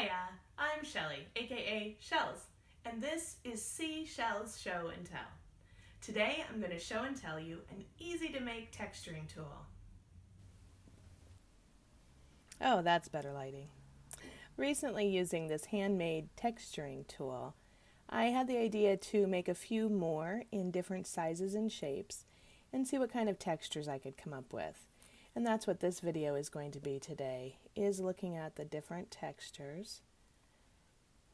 Hiya, I'm Shelly, aka Shells, and this is Seashells Show and Tell. Today I'm going to show and tell you an easy to make texturing tool. Oh, that's better lighting. Recently, using this handmade texturing tool, I had the idea to make a few more in different sizes and shapes and see what kind of textures I could come up with. And that's what this video is going to be today, is looking at the different textures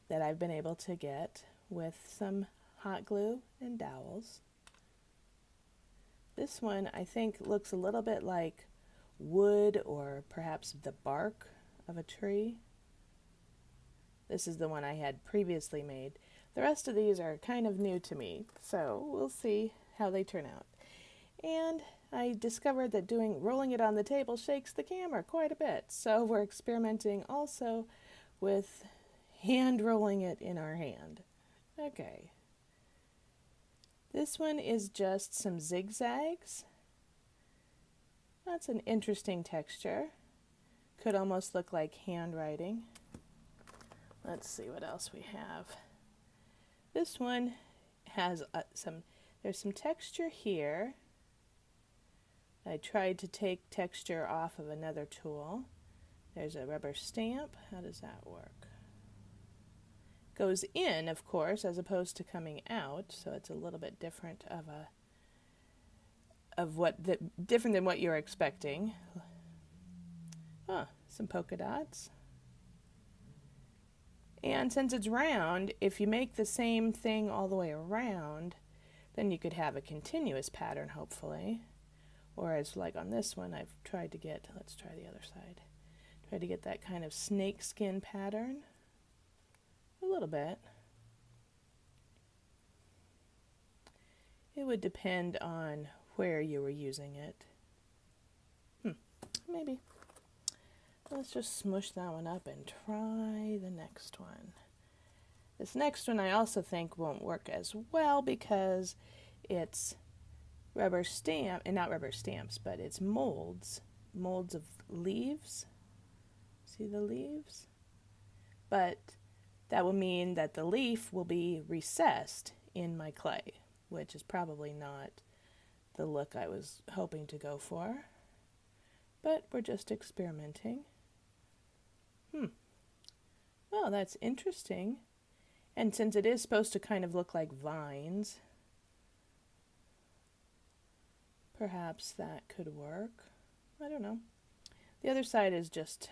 that I've been able to get with some hot glue and dowels. This one I think looks a little bit like wood or perhaps the bark of a tree. This is the one I had previously made. The rest of these are kind of new to me, so we'll see how they turn out. And I discovered that rolling it on the table shakes the camera quite a bit, so we're experimenting also with hand rolling it in our hand. Okay. This one is just some zigzags. That's an interesting texture. Could almost look like handwriting. Let's see what else we have. This one has there's some texture here. I tried to take texture off of another tool. There's a rubber stamp. How does that work? Goes in, of course, as opposed to coming out, so it's a little bit different different than what you're expecting. Some polka dots. And since it's round, if you make the same thing all the way around, then you could have a continuous pattern, hopefully. Whereas like on this one, I've tried to get, let's try the other side, try to get that kind of snake skin pattern. A little bit. It would depend on where you were using it. Maybe. Let's just smush that one up and try the next one. This next one I also think won't work as well because it's rubber stamp, and not rubber stamps, but it's molds of leaves. See the leaves? But that will mean that the leaf will be recessed in my clay, which is probably not the look I was hoping to go for. But we're just experimenting. Well, that's interesting. And since it is supposed to kind of look like vines, perhaps that could work. I don't know. The other side is just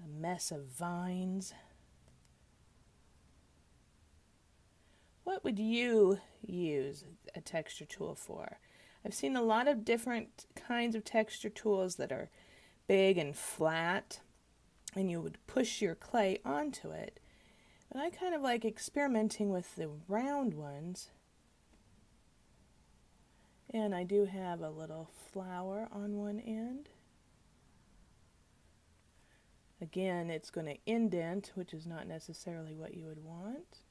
a mess of vines. What would you use a texture tool for? I've seen a lot of different kinds of texture tools that are big and flat, and you would push your clay onto it. But I kind of like experimenting with the round ones. And I do have a little flower on one end. Again, it's going to indent, which is not necessarily what you would want.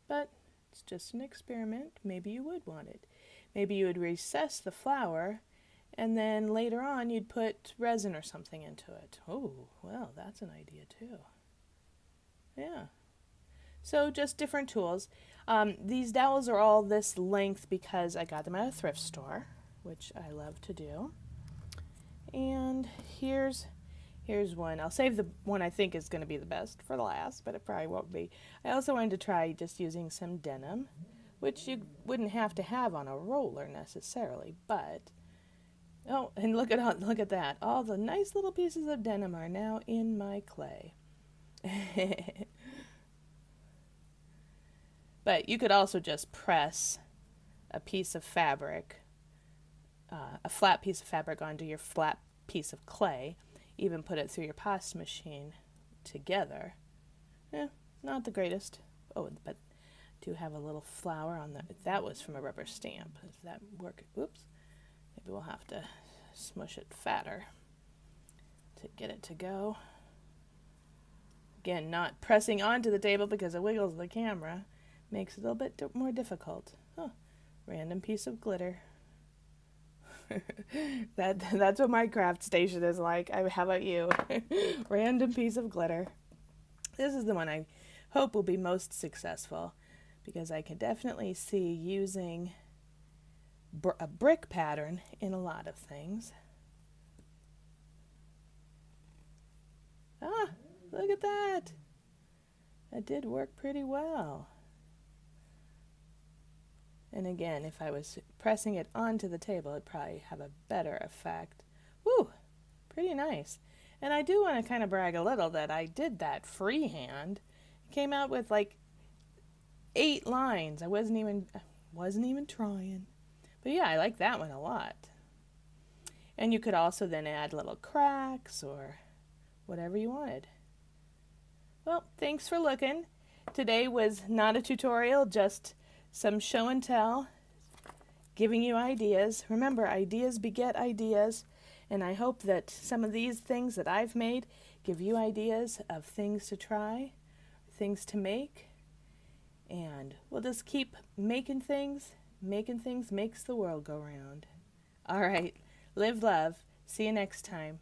But it's just an experiment. Maybe you would want it. Maybe you would recess the flower, and then later on you'd put resin or something into it. Oh, well, that's an idea too. Yeah. So just different tools. These dowels are all this length because I got them at a thrift store, which I love to do. And here's one. I'll save the one I think is going to be the best for the last, but it probably won't be. I also wanted to try just using some denim, which you wouldn't have to have on a roller necessarily, but oh, and look at that. All the nice little pieces of denim are now in my clay. But you could also just press a piece of fabric, a flat piece of fabric onto your flat piece of clay, even put it through your pasta machine together. Not the greatest. Oh, but do have a little flower on that. That was from a rubber stamp. Does that work? Oops. Maybe we'll have to smush it fatter to get it to go. Again, not pressing onto the table because it wiggles the camera. Makes it a little bit more difficult. Random piece of glitter. That's what my craft station is like. How about you? Random piece of glitter. This is the one I hope will be most successful because I can definitely see using a brick pattern in a lot of things. Ah, look at that. That did work pretty well. And again, if I was pressing it onto the table, it'd probably have a better effect. Woo, pretty nice. And I do want to kind of brag a little that I did that freehand. It came out with like 8 lines. I wasn't even trying. But yeah, I like that one a lot. And you could also then add little cracks or whatever you wanted. Well, thanks for looking. Today was not a tutorial, just some show and tell, giving you ideas. Remember, ideas beget ideas, and I hope that some of these things that I've made give you ideas of things to try, things to make, and we'll just keep making things. Making things makes the world go round. All right, live love. See you next time.